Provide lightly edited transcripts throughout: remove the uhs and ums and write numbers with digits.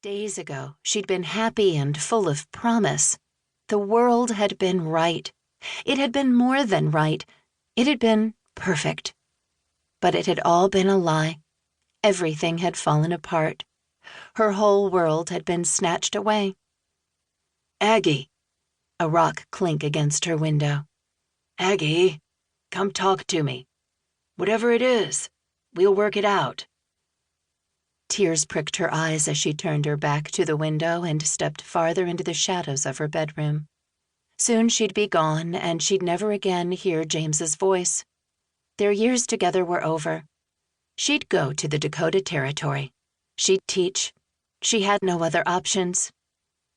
Days ago, she'd been happy and full of promise. The world had been right. It had been more than right. It had been perfect. But it had all been a lie. Everything had fallen apart. Her whole world had been snatched away. "Aggie," a rock clink against her window. "Aggie, come talk to me. Whatever it is, we'll work it out." Tears pricked her eyes as she turned her back to the window and stepped farther into the shadows of her bedroom. Soon she'd be gone, and she'd never again hear James's voice. Their years together were over. She'd go to the Dakota Territory. She'd teach. She had no other options.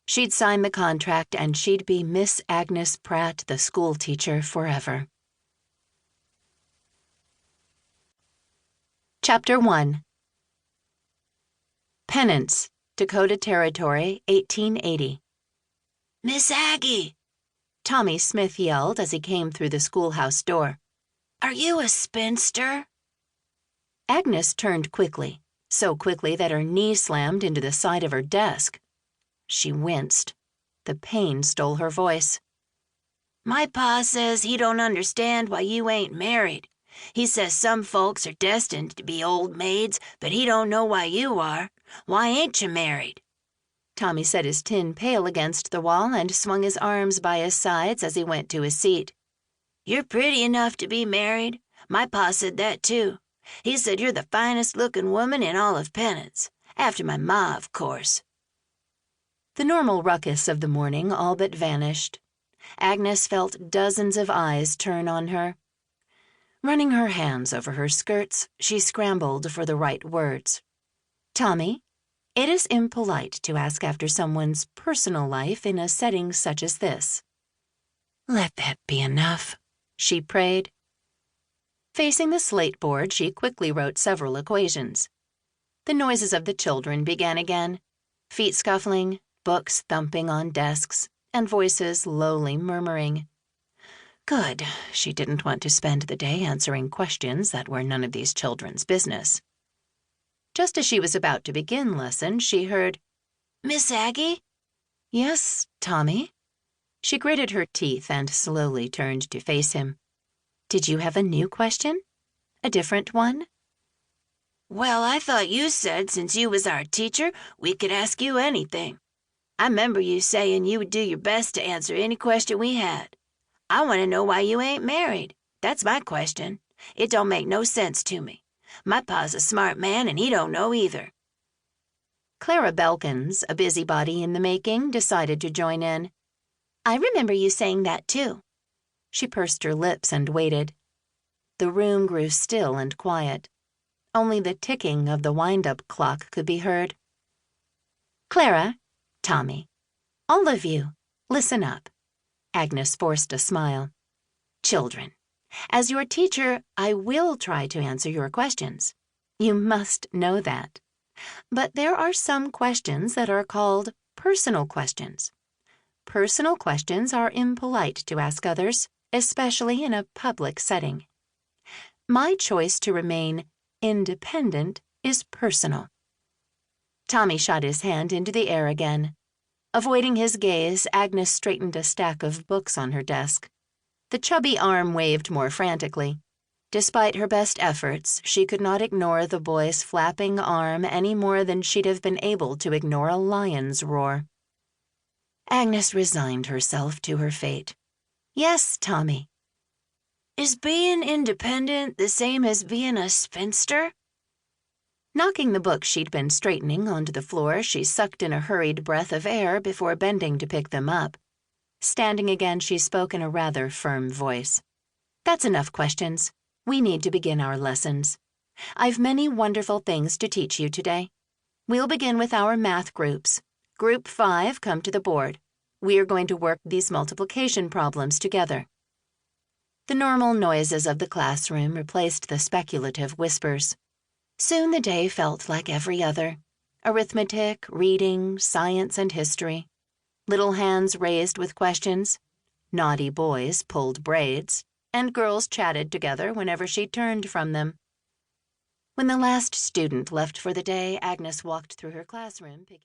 She'd sign the contract, and she'd be Miss Agnes Pratt, the schoolteacher, forever. Chapter 1. Penance, Dakota Territory, 1880. "Miss Aggie!" Tommy Smith yelled as he came through the schoolhouse door. "Are you a spinster?" Agnes turned quickly, so quickly that her knee slammed into the side of her desk. She winced. The pain stole her voice. "My pa says he don't understand why you ain't married. He says some folks are destined to be old maids, but he don't know why you are. Why ain't you married?" Tommy set his tin pail against the wall and swung his arms by his sides as he went to his seat. "You're pretty enough to be married. My pa said that, too. He said you're the finest-looking woman in all of Penance. After my ma, of course." The normal ruckus of the morning all but vanished. Agnes felt dozens of eyes turn on her. Running her hands over her skirts, she scrambled for the right words. "Tommy, it is impolite to ask after someone's personal life in a setting such as this." "Let that be enough," she prayed. Facing the slate board, she quickly wrote several equations. The noises of the children began again, feet scuffling, books thumping on desks, and voices lowly murmuring. Good, she didn't want to spend the day answering questions that were none of these children's business. Just as she was about to begin lesson, she heard, "Miss Aggie?" "Yes, Tommy?" She gritted her teeth and slowly turned to face him. "Did you have a new question? A different one?" "Well, I thought you said since you was our teacher, we could ask you anything. I remember you saying you would do your best to answer any question we had. I want to know why you ain't married. That's my question. It don't make no sense to me. My pa's a smart man, and he don't know either." Clara Belkins, a busybody in the making, decided to join in. "I remember you saying that, too." She pursed her lips and waited. The room grew still and quiet. Only the ticking of the wind-up clock could be heard. "Clara, Tommy, all of you, listen up." Agnes forced a smile. "Children, as your teacher, I will try to answer your questions. You must know that. But there are some questions that are called personal questions. Personal questions are impolite to ask others, especially in a public setting. My choice to remain independent is personal." Tommy shot his hand into the air again. Avoiding his gaze, Agnes straightened a stack of books on her desk. The chubby arm waved more frantically. Despite her best efforts, she could not ignore the boy's flapping arm any more than she'd have been able to ignore a lion's roar. Agnes resigned herself to her fate. "Yes, Tommy." "Is being independent the same as being a spinster?" Knocking the book she'd been straightening onto the floor, she sucked in a hurried breath of air before bending to pick them up. Standing again, she spoke in a rather firm voice. "That's enough questions. We need to begin our lessons. I've many wonderful things to teach you today. We'll begin with our math groups. Group 5, come to the board. We're going to work these multiplication problems together." The normal noises of the classroom replaced the speculative whispers. Soon the day felt like every other. Arithmetic, reading, science, and history. Little hands raised with questions. Naughty boys pulled braids, and girls chatted together whenever she turned from them. When the last student left for the day, Agnes walked through her classroom picking